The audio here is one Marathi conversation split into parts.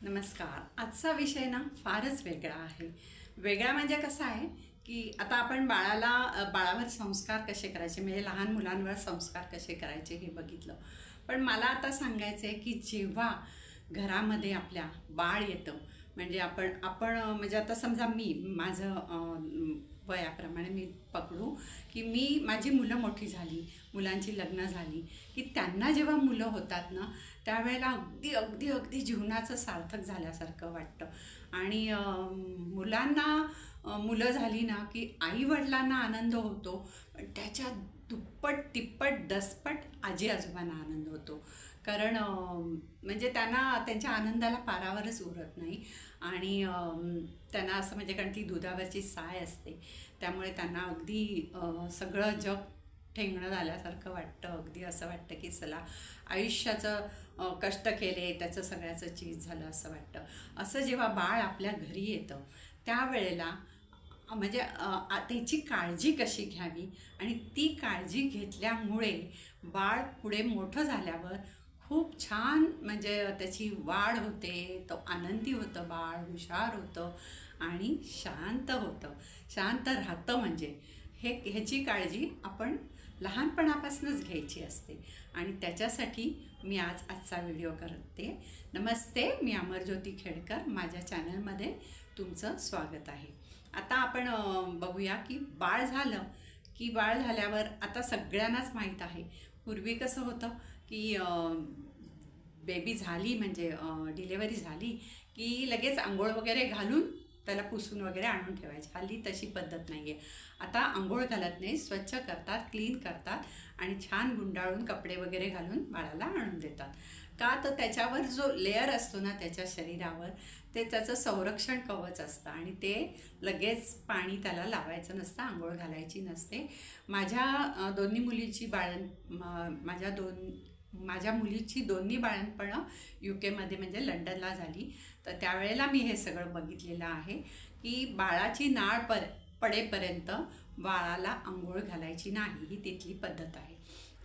नमस्कार. आजचा विषय ना फारच वेगळा आहे. वेगळा म्हणजे कसा आहे की आता आपण बाळावर संस्कार कसे करायचे, म्हणजे लहान मुलांवर संस्कार कसे करायचे हे बघितलं. पण मला आता सांगायचं आहे की जेव्हा घरामध्ये आपल्या बाळ येतं, म्हणजे आपण आपण म्हणजे आता समजा माझं वयाप्रमाणे मी पकडू की माझी मुलं मोठी झाली, मुलांची लग्न झाली की त्यांना जेव्हा मुलं होतात ना, त्यावेळेला अगदी अगदी अगदी जीवनाचं सार्थक झाल्यासारखं वाटतं. आणि मुलांना मुलं झाली ना की आईवडिलांना आनंद होतो, पण त्याच्या दुप्पट तिप्पट दसपट आजी आजोबांना आनंद होतो. कारण म्हणजे त्यांना त्यांच्या आनंदाला पारावरच उरत नाही. आणि त्यांना असं म्हणजे कारण ती दुधावरची साय असते, त्यामुळे त्यांना अगदी सगळं जग ठेंगणं झाल्यासारखं वाटतं. अगदी असं वाटतं की चला आयुष्याचं कष्ट केले त्याचं सगळ्याचं चीज झालं असं वाटतं. असं जेव्हा बाळ आपल्या घरी येतं त्यावेळेला म्हणजे त्याची काळजी कशी घ्यावी, आणि ती काळजी घेतल्यामुळे बाळ पुढे मोठं झाल्यावर खूप छान म्हणजे त्याची वाढ होते, तो आनंदी होतं, बाळ हुशार होतं आणि शांत होतं, शांत राहतं. म्हणजे ह्याची काळजी आपण लहानपणापासूनच घ्यायची असते. आणि त्याच्यासाठी मी आजचा व्हिडिओ करते. नमस्ते, मी अमरज्योती खेडकर. माझ्या चॅनलमध्ये तुमचं स्वागत आहे. आता आपण बघूया की बाळ झाल्यावर आता सगळ्यांनाच माहीत आहे, पूर्वी कसं होतं की बेबी झाली म्हणजे डिलेवरी झाली की लगेच आंघोळ वगैरे घालून त्याला पुसून वगैरे आणून ठेवायची. हल्ली तशी पद्धत नाही आहे. आता आंघोळ घालत नाही, स्वच्छ करतात, क्लीन करतात आणि छान गुंडाळून कपडे वगैरे घालून बाळाला आणून देतात. का तर त्याच्यावर जो लेअर असतो ना त्याच्या शरीरावर, ते त्याचं संरक्षण कवच असतं आणि ते लगेच पाणी त्याला लावायचं नसतं, आंघोळ घालायची नसते. माझ्या दोन्ही मुलीची माझ्या मुलीची दोन्ही बाळंतपणं UK म्हणजे लंडनला झाली. तर त्यावेळेला मी हे सगळं बघितलेलं आहे की बाळाची नाळ पडेपर्यंत बाळाला आंघोळ घालायची नाही, ही तिथली पद्धत आहे.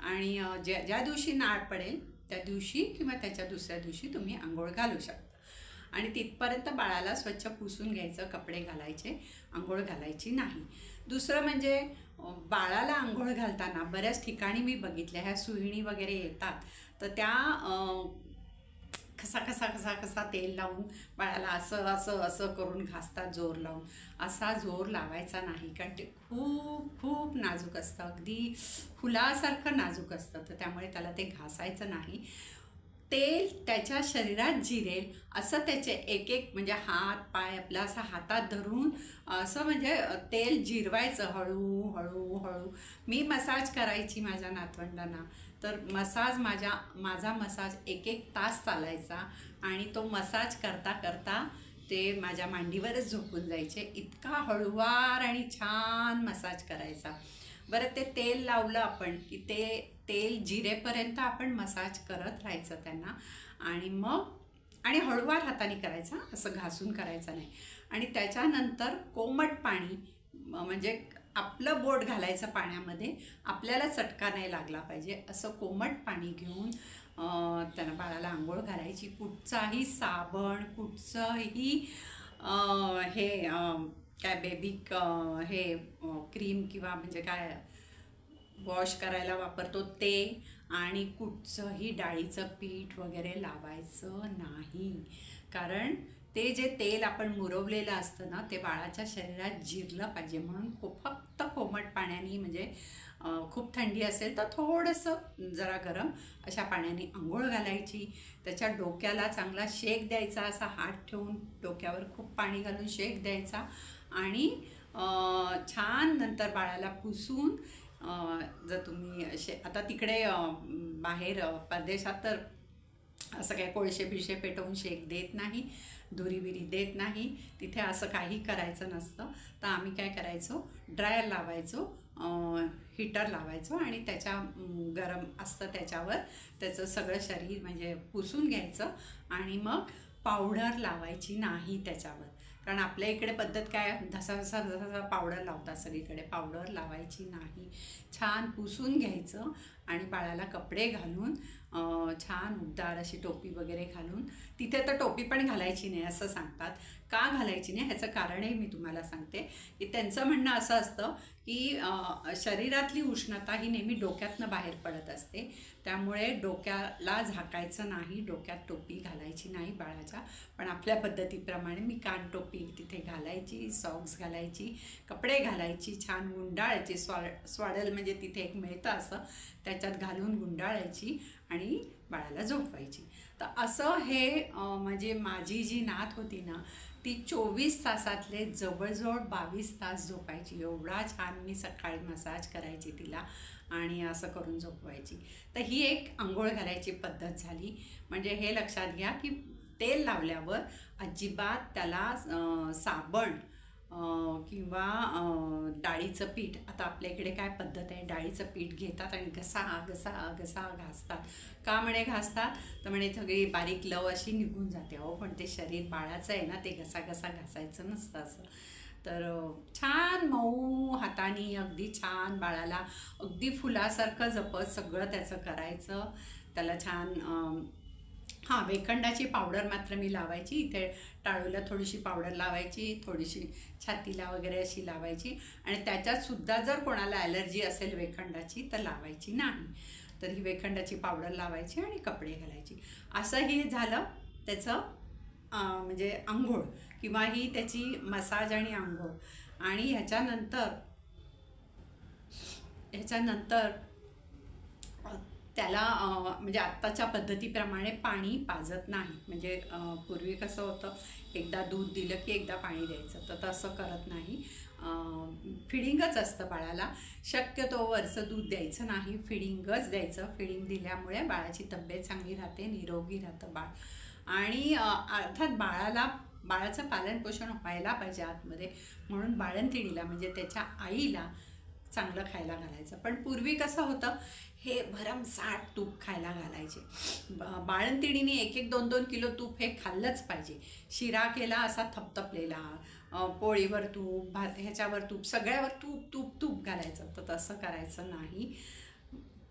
आणि ज्या दिवशी नाळ पडेल त्या दिवशी किंवा त्याच्या दुसऱ्या दिवशी तुम्ही आंघोळ घालू शकता. आणि तिथपर्यंत बाळाला स्वच्छ पुसून घ्यायचं, कपडे घालायचे, आंघोळ घालायची नाही. दुसरं म्हणजे बाळाला आंघोळ घालताना बऱ्याच ठिकाणी मी बघितल्या ह्या सुहिणी वगैरे येतात, तर त्या कसा तेल लावून बाळाला असं करून घासतात, जोर लावून. असा जोर लावायचा नाही, कारण ते खूप खूप नाजूक असतं, अगदी फुलासारखं नाजूक असतं. तर त्यामुळे त्याला ते घासायचं नाही. तेल त्याच्या शरीरात जिरेल असं त्याचे एक एक म्हणजे हात पाय आपला असा हातात धरून असं म्हणजे तेल जिरवायचं हळू. मी मसाज करायची माझ्या नातवंडांना, तर माझा मसाज एक तास चालायचा आणि तो मसाज करता करता ते माझ्या मांडीवरच झोपून जायचे. इतका हळूवार आणि छान मसाज करायचा. बरं, ते तेल लावलं आपण की ते तेल जिरेपर्यंत आपण मसाज करत राहायचं त्यांना. आणि हळूवार हाताने करायचा, असं घासून करायचं नाही. आणि त्याच्यानंतर कोमट पाणी म्हणजे आपलं बोट घालायचं पाण्यामध्ये, आपल्याला चटका नाही लागला पाहिजे असं कोमट पाणी घेऊन त्यांना बाळाला आंघोळ घालायची. कुठचाही साबण, कुठचंही हे काय बेबी हे क्रीम किंवा म्हणजे काय वॉश करायला वापरतो ते, आणि कुठचंही डाळीचं पीठ वगैरे लावायचं नाही. कारण ते जे तेल आपण मुरवलेलं असतं ना, ते बाळाच्या शरीरात जिरलं पाहिजे. म्हणून फक्त कोमट पाण्याने, म्हणजे खूप थंडी असेल तर थोडंसं जरा गरम अशा पाण्याने आंघोळ घालायची. त्याच्या डोक्याला चांगला शेक द्यायचा, असा हात ठेवून डोक्यावर खूप पाणी घालून शेक द्यायचा. आणि छान नंतर बाळाला पुसून, जर तुम्ही आता तिकडे बाहेर परदेशात तर असं काय कोळशे बिळशे पेटवून शेक देत नाही, धुरी बिरी देत नाही, तिथे असं काही करायचं नसतं. तर आम्ही काय करायचो, ड्रायर लावायचो, हीटर लावायचो आणि त्याच्या गरम असतं त्याच्यावर त्याचं सगळं शरीर म्हणजे पुसून घ्यायचं. आणि मग पावडर लावायची नाही त्याच्यावर, कारण आपल्या इकडे पद्धत काय, धसा पावडर लावतात सगळीकडे. पावडर लावायची नाही, छान पुसून घ्यायचं आणि बाळाला कपडे घालून छान उबदार अशी टोपी वगैरे घालून, तिथे तर टोपी पण घालायची नाही असं सांगतात. का घालायची नाही ह्याचं कारणही मी तुम्हाला सांगते. की त्यांचं म्हणणं असं असतं की शरीरातली उष्णता ही नेहमी डोक्यातनं बाहेर पडत असते, त्यामुळे डोक्याला झाकायचं नाही, डोक्यात टोपी घालायची नाही बाळाच्या. पण आपल्या पद्धतीप्रमाणे मी कानटोपी तिथे घालायची, सॉक्स घालायची, कपडे घालायची, छान गुंडाळायची, स्वाडल म्हणजे तिथे एक मिळतं असं, त्याच्यात घालून गुंडाळायची आणि बाळाला झोपवायची. तर असं हे म्हणजे माझी जी नात होती ना, ती 24 तासातले जवळजवळ 22 तास झोपायची. एवढा छान मी सकाळी मसाज करायची तिला आणि असं करून झोपवायची. तर ही एक अंघोळ घालायची पद्धत झाली. म्हणजे हे लक्षात घ्या की तेल लावल्यावर अजिबात त्याला साबण किंवा डाळीचं पीठ, आता आपल्या इकडे काय पद्धत आहे, डाळीचं पीठ घेतात आणि घसा घसा घसा घासतात. का म्हणे घासतात, तर म्हणे सगळी बारीक लव अशी निघून जाते. अहो पण ते शरीर बाळाचं आहे ना, ते घसा घसा घासायचं नसतं असं. तर छान मऊ हाताने अगदी छान बाळाला अगदी फुलासारखं जपत सगळं त्याचं करायचं. त्याला छान हां, वेखंडाची पावडर मात्र मी लावायची. इथे टाळूला थोडीशी पावडर लावायची, थोडीशी छातीला वगैरे अशी लावायची. आणि त्याच्यातसुद्धा जर कोणाला ॲलर्जी असेल वेखंडाची तर लावायची नाही. तर ही वेखंडाची पावडर लावायची आणि कपडे घालायची. असंही झालं त्याचं म्हणजे अंघोळ किंवा ही त्याची मसाज आणि अंघोळ. आणि ह्याच्यानंतर त्याला म्हणजे आत्ताच्या पद्धतीप्रमाणे पाणी पाजत नाही. म्हणजे पूर्वी कसं होतं, एकदा दूध दिलं की एकदा पाणी द्यायचं, तर तसं करत नाही. फिडिंगच असतं बाळाला. शक्यतो वरचं दूध द्यायचं नाही, फिडिंगच द्यायचं. फिडिंग दिल्यामुळे बाळाची तब्येत चांगली राहते, निरोगी राहतं बाळ. आणि अर्थात बाळाचं पालनपोषण व्हायला पाहिजे आतमध्ये, म्हणून बाळंतिणीला म्हणजे त्याच्या आईला चांगलं खायला घालायचं. पण पूर्वी कसं होतं, हे भरमसाठ तूप खायला घालायचे. बाळंतिणीने 1-1, 2-2 किलो तूप हे खाल्लंच पाहिजे. शिरा केला असा थपथपलेला, पोळीवर तूप, ह्याच्यावर तूप, सगळ्यावर तूप तूप तूप घालायचं. तर तसं करायचं नाही.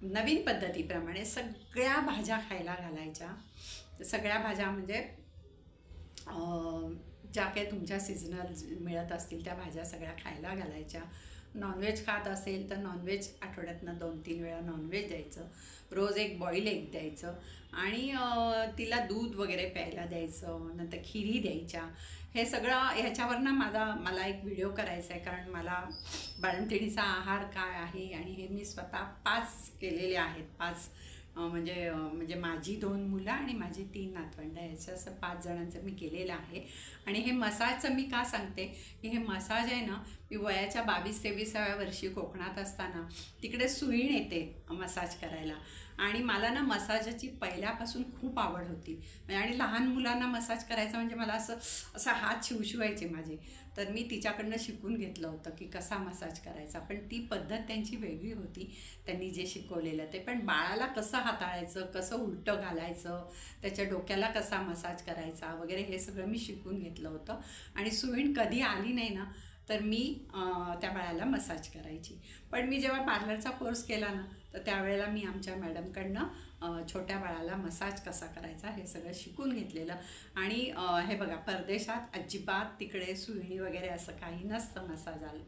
नवीन पद्धतीप्रमाणे सगळ्या भाज्या खायला घालायच्या. सगळ्या भाज्या म्हणजे ज्या काही तुमच्या सीझनल मिळत असतील त्या भाज्या सगळ्या खायला घालायच्या. नॉनव्हेज खात असेल तर नॉनव्हेज आठवड्यातनं 2-3 वेळा नॉनव्हेज द्यायचं. रोज एक बॉईल एग द्यायचं आणि तिला दूध वगैरे प्यायला द्यायचं. नंतर खिरी द्यायच्या. हे सगळं ह्याच्यावरनं मला एक व्हिडिओ करायचा आहे, कारण मला बाळंतिणीचा आहार काय आहे आणि हे मी स्वतः 5 केलेले आहेत. 5 म्हणजे माझी 2 मुलं आणि माझी 3 नातवंडं, याचं असं 5 जणांचं मी केलेलं आहे. आणि हे मसाजचं मी का सांगते की हे मसाज आहे ना, मी वयाच्या 22-23व्या वर्षी कोकणात असताना तिकडे सुईण येते मसाज करायला. आणि मला ना मसाजाची पहिल्यापासून खूप आवड होती. आणि लहान मुलांना मसाज करायचा म्हणजे मला असा हात शिवशिवायचे माझे. तर मी तिच्याकडनं शिकून घेतलं होतं की कसा मसाज करायचा. पण ती पद्धत त्यांची वेगळी होती, त्यांनी जे शिकवलेलं ते. पण बाळाला कसं हाताळायचं, कसं उलटं घालायचं, त्याच्या डोक्याला कसा मसाज करायचा वगैरे हे सगळं मी शिकून घेतलं होतं. आणि सुईण कधी आली नाही ना तर मी त्या बाळाला मसाज करायची. पण मी जेव्हा पार्लरचा कोर्स केला ना, तर त्यावेळेला मी आमच्या मॅडमकडनं छोट्या बाळाला मसाज कसा करायचा हे सगळं शिकून घेतलेलं. आणि हे बघा, परदेशात अजिबात तिकडे सुईणी वगैरे असं काही नसतं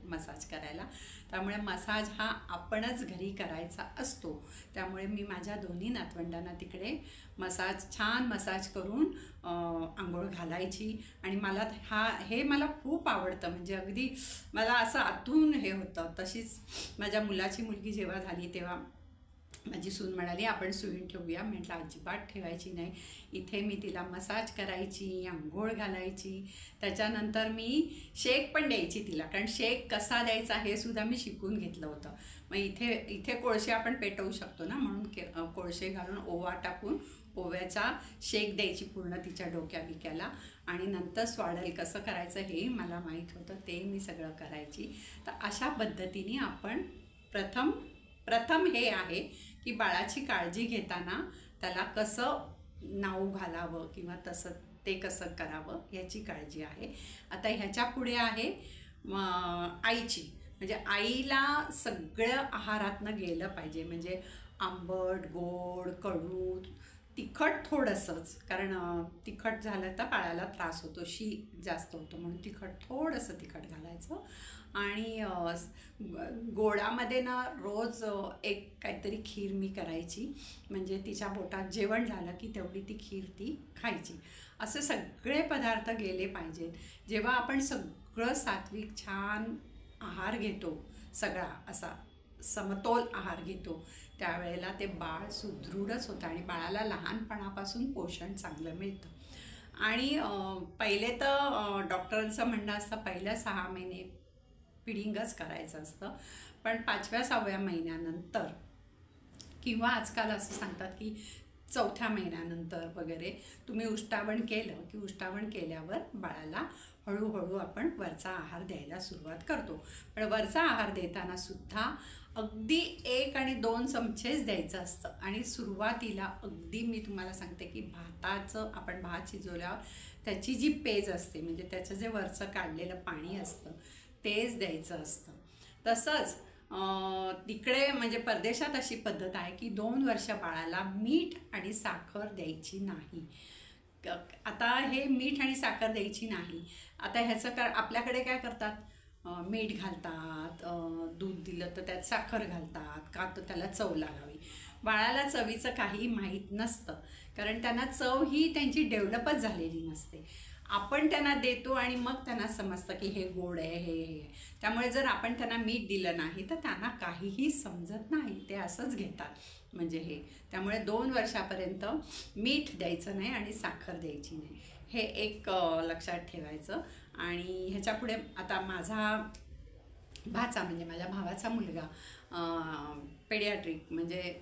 मसाज करायला. त्यामुळे मसाज हा आपणच घरी करायचा असतो. त्यामुळे मी माझ्या दोन्ही नातवंडांना तिकडे छान मसाज करून आंघोळ घालायची. आणि हे मला खूप आवडतं. म्हणजे अगदी मला असं आतून हे होतं. तशीच माझ्या मुलाची मुलगी जेव्हा झाली तेव्हा माझी सून म्हणाली, आपण सुईण ठेवूया. म्हटलं अजिबात ठेवायची नाही. इथे मी तिला मसाज करायची, आंघोळ घालायची. त्याच्यानंतर मी शेक पण द्यायची तिला, कारण शेक कसा द्यायचा हे सुद्धा मी शिकून घेतलं होतं. मग इथे कोळसे आपण पेटवू शकतो ना, म्हणून कोळसे घालून ओवा टाकून ओव्याचा शेक द्यायची पूर्ण तिच्या डोक्या बिक्याला. आणि नंतर स्वाडल कसं करायचं हे मला माहीत होतं, ते मी सगळं करायची. तर अशा पद्धतीने आपण प्रथम हे आहे की बाळाची काळजी घेताना त्याला कसं नाऊ घालावं किंवा ते कसं करावं याची काळजी आहे. आता ह्याच्या पुढे आहे आईची. म्हणजे आईला सगळं आहारातनं गेलं पाहिजे. म्हणजे आंबट, गोड, कडू, तिखट थोडंसंच, कारण तिखट झालं तर बाळाला त्रास होतो, शी जास्त होतो, म्हणून थोडंसं तिखट घालायचं. आणि गोडामध्ये ना रोज एक काहीतरी खीर मी करायची, म्हणजे तिच्या पोटात जेवण झालं की तेवढी ती खीर ती खायची. असे सगळे पदार्थ गेले पाहिजेत. जेव्हा आपण सगळं सात्विक छान आहार घेतो, सगळा असा समतोल आहार घेतो, त्यावेळेला ते बाळ सुदृढच होतं आणि बाळाला लहानपणापासून पोषण चांगलं मिळतं. आणि पहिले तर डॉक्टरांचं म्हणणं असतं पहिल्या 6 महिने फिडिंगच करायचं असतं, पण 5व्या-6व्या महिन्यानंतर किंवा आजकाल असं सांगतात की 4थ्या महिन्यानंतर वगैरे तुम्ही उष्टावण केलं की उष्टावण केल्यावर बाळाला हळूहळू आपण वरचा आहार द्यायला सुरुवात करतो. पण वरचा आहार देताना सुद्धा अगदी 1 आणि 2 चमचेच द्यायचं असतं. आणि सुरुवातीला अगदी मी तुम्हाला सांगते की भाताचं, आपण भात शिजवल्यावर त्याची जी पेज असते, म्हणजे त्याचं जे वरचं काढलेलं पाणी असतं तेच द्यायचं असतं. तसंच तिकडे म्हणजे परदेशात अशी पद्धत आहे की 2 वर्ष बाळाला मीठ आणि साखर द्यायची नाही. आता हे मीठ आणि साखर द्यायची नाही. आता ह्याचं आपल्याकडे काय करतात, मीठ घालतात, दूध दिलं तर त्यात साखर घालतात, का तर त्याला चव लागावी. बाळाला चवीचं काही माहीत नसतं, कारण त्यांना चव ही त्यांची डेव्हलपच झालेली नसते. आपण त्यांना देतो आणि मग त्यांना समजतं की हे गोड आहे, हे. त्यामुळे जर आपण त्यांना मीठ दिलं नाही तर त्यांना काहीही समजत नाही, ते असंच घेतात म्हणजे हे. त्यामुळे 2 वर्षापर्यंत मीठ द्यायचं नाही आणि साखर द्यायची नाही, हे एक लक्षात ठेवायचं. आणि ह्याच्यापुढे आता माझा भाचा म्हणजे माझ्या भावाचा मुलगा पेडियाट्रिक म्हणजे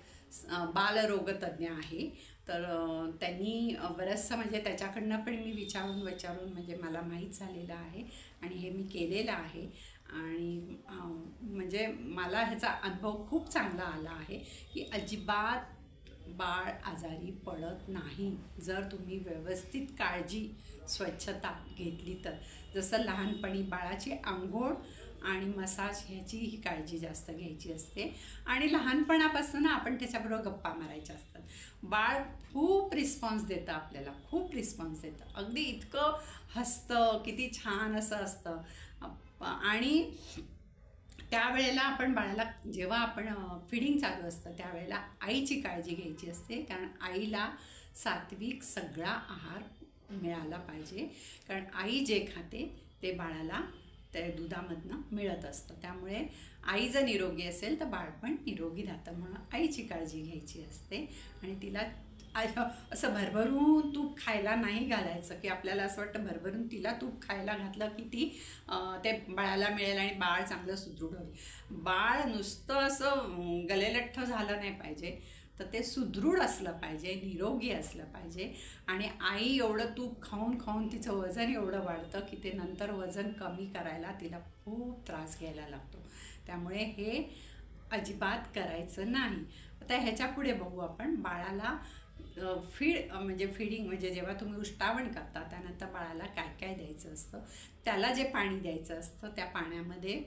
बालरोगतज्ञ आहे. तर त्यांनी बरंचसं म्हणजे त्याच्याकडनं पण मी विचारून म्हणजे मला माहीत झालेलं आहे आणि हे मी केलेलं आहे. आणि म्हणजे मला ह्याचा अनुभव खूप चांगला आला आहे की अजिबात बाळ आजारी पडत नाही जर तुम्ही व्यवस्थित काळजी, स्वच्छता घेतली तर. जसं लहानपणी बाळाची अंघोळ आणि मसाज ह्याची ही काळजी जास्त घ्यायची असते आणि लहानपणापासून आपण त्याच्याबरोबर गप्पा मारायच्या असतात. बाळ खूप रिस्पॉन्स देतं आपल्याला, खूप रिस्पॉन्स देतं, अगदी इतकं हसतं, किती छान असं असतं. आणि त्यावेळेला आपण बाळाला जेव्हा आपण फिडिंग चालू असतं त्यावेळेला आईची काळजी घ्यायची असते, कारण आईला सात्विक सगळा आहार मिळाला पाहिजे, कारण आई जे खाते ते बाळाला त्या दुधामधनं मिळत असतं. त्यामुळे आई जर निरोगी असेल तर बाळ पण निरोगी राहतं, म्हणून आईची काळजी घ्यायची असते. आणि तिला असं भरभरून तूप खायला नाही घालायचं की आपल्याला असं वाटतं भरभरून तिला तूप खायला घातलं की ती ते बाळाला मिळेल आणि बाळ चांगलं सुदृढ होईल. बाळ नुसतं असं गलेलठ्ठ झालं नाही पाहिजे, तर ते सुदृढ असलं पाहिजे, निरोगी असलं पाहिजे. आणि आई एवढं तूप खाऊन खाऊन तिचं वजन एवढं वाढतं की ते नंतर वजन कमी करायला तिला खूप त्रास घ्यायला लागतो. त्यामुळे हे अजिबात करायचं नाही. आता ह्याच्या पुढे बघू आपण बाळाला फिडिंग म्हणजे जेव्हा तुम्ही उष्टावण करता त्यानंतर बाळाला काय काय द्यायचं असतं, त्याला जे पाणी द्यायचं असतं त्या पाण्यामध्ये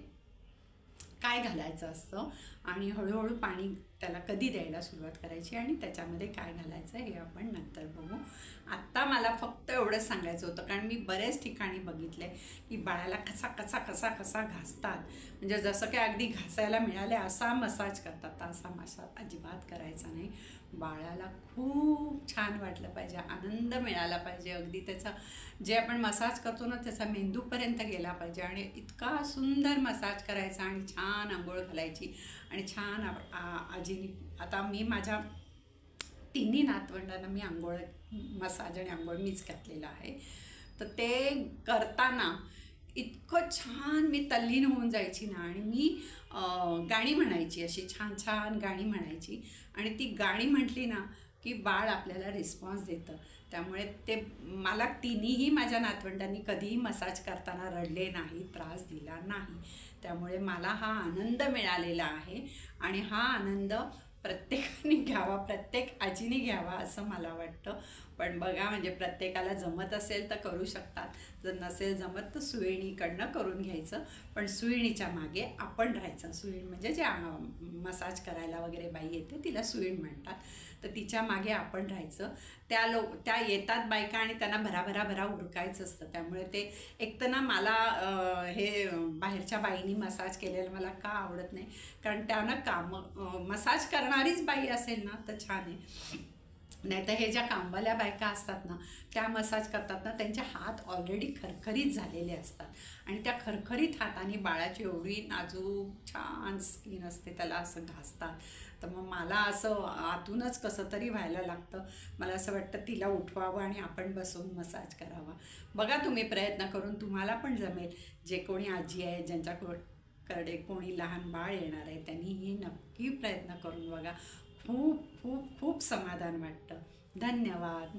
काय घालायचं असतं आणि हळूहळू पाणी त्याला कधी द्यायला सुरुवात करायची आणि त्याच्यामध्ये काय घालायचं हे आपण नंतर बघू. आत्ता मला फक्त एवढंच सांगायचं होतं, कारण मी बरेच ठिकाणी बघितले की बाळाला कसा कसा कसा कसा घासतात, म्हणजे जसं काय अगदी घासायला मिळाले असा मसाज करतात, असा मसाज अजिबात करायचा नाही. बाळाला खूप छान वाटलं पाहिजे, आनंद मिळाला पाहिजे, अगदी त्याचा जे आपण मसाज करतो ना त्याचा मेंदूपर्यंत गेला पाहिजे आणि इतका सुंदर मसाज करायचा आणि छान आंघोळ घालायची आणि छान आजीनी. आता मी माझ्या 3 नातवंडांना मी मसाज आणि आंघोळ मीच घातलेलं आहे. तर ते करताना इतकं छान मी तल्लीन होऊन जायची ना, आणि मी गाणी म्हणायची, अशी छान छान गाणी म्हणायची आणि ती गाणी म्हटली ना की बाळ आपल्याला रिस्पॉन्स देतं. त्यामुळे ते मला 3ही माझ्या नातवंडांनी कधीही मसाज करताना रडले नाही, त्रास दिला नाही. त्यामुळे मला हा आनंद मिळालेला आहे आणि हा आनंद प्रत्येकाने घ्यावा, प्रत्येक आजीने घ्यावा असं मला वाटतं. पण बघा म्हणजे प्रत्येकाला जमत असेल तर करू शकतात, जर नसेल जमत तर सुईणीकडनं करून घ्यायचं. पण सुईणीच्या मागे आपण राहायचं. सुईण म्हणजे जे मसाज करायला वगैरे बाई येते तिला सुईण म्हणतात, तर तिच्या मागे आपण राहायचं. त्या येतात बायका आणि त्यांना भरा उरकायचं असतं. त्यामुळे ते एक तर ना मला हे बाहेरच्या बाईंनी मसाज केलेलं मला का आवडत नाही, कारण त्यानं मसाज करणारीच बाई असेल ना तर छान आहे. नाही तर हे ज्या कामवाल्या बायका असतात ना त्या मसाज करतात ना, त्यांचे हात ऑलरेडी खरखरीत झालेले असतात आणि त्या खरखरीत हाताने बाळाची एवढी नाजूक छान स्किन असते त्याला असं घासतात. तर मग मला असं आतूनच कसं तरी व्हायला लागतं. मला असं वाटतं तिला उठवावं आणि आपण बसून मसाज करावा. बघा तुम्ही प्रयत्न करून, तुम्हाला पण जमेल. जे कोणी आजी आहे ज्यांच्याकडे कोणी लहान बाळ येणार आहे त्यांनी हे नक्की प्रयत्न करून बघा. खूप खूप खूप समाधान वाटतं. धन्यवाद.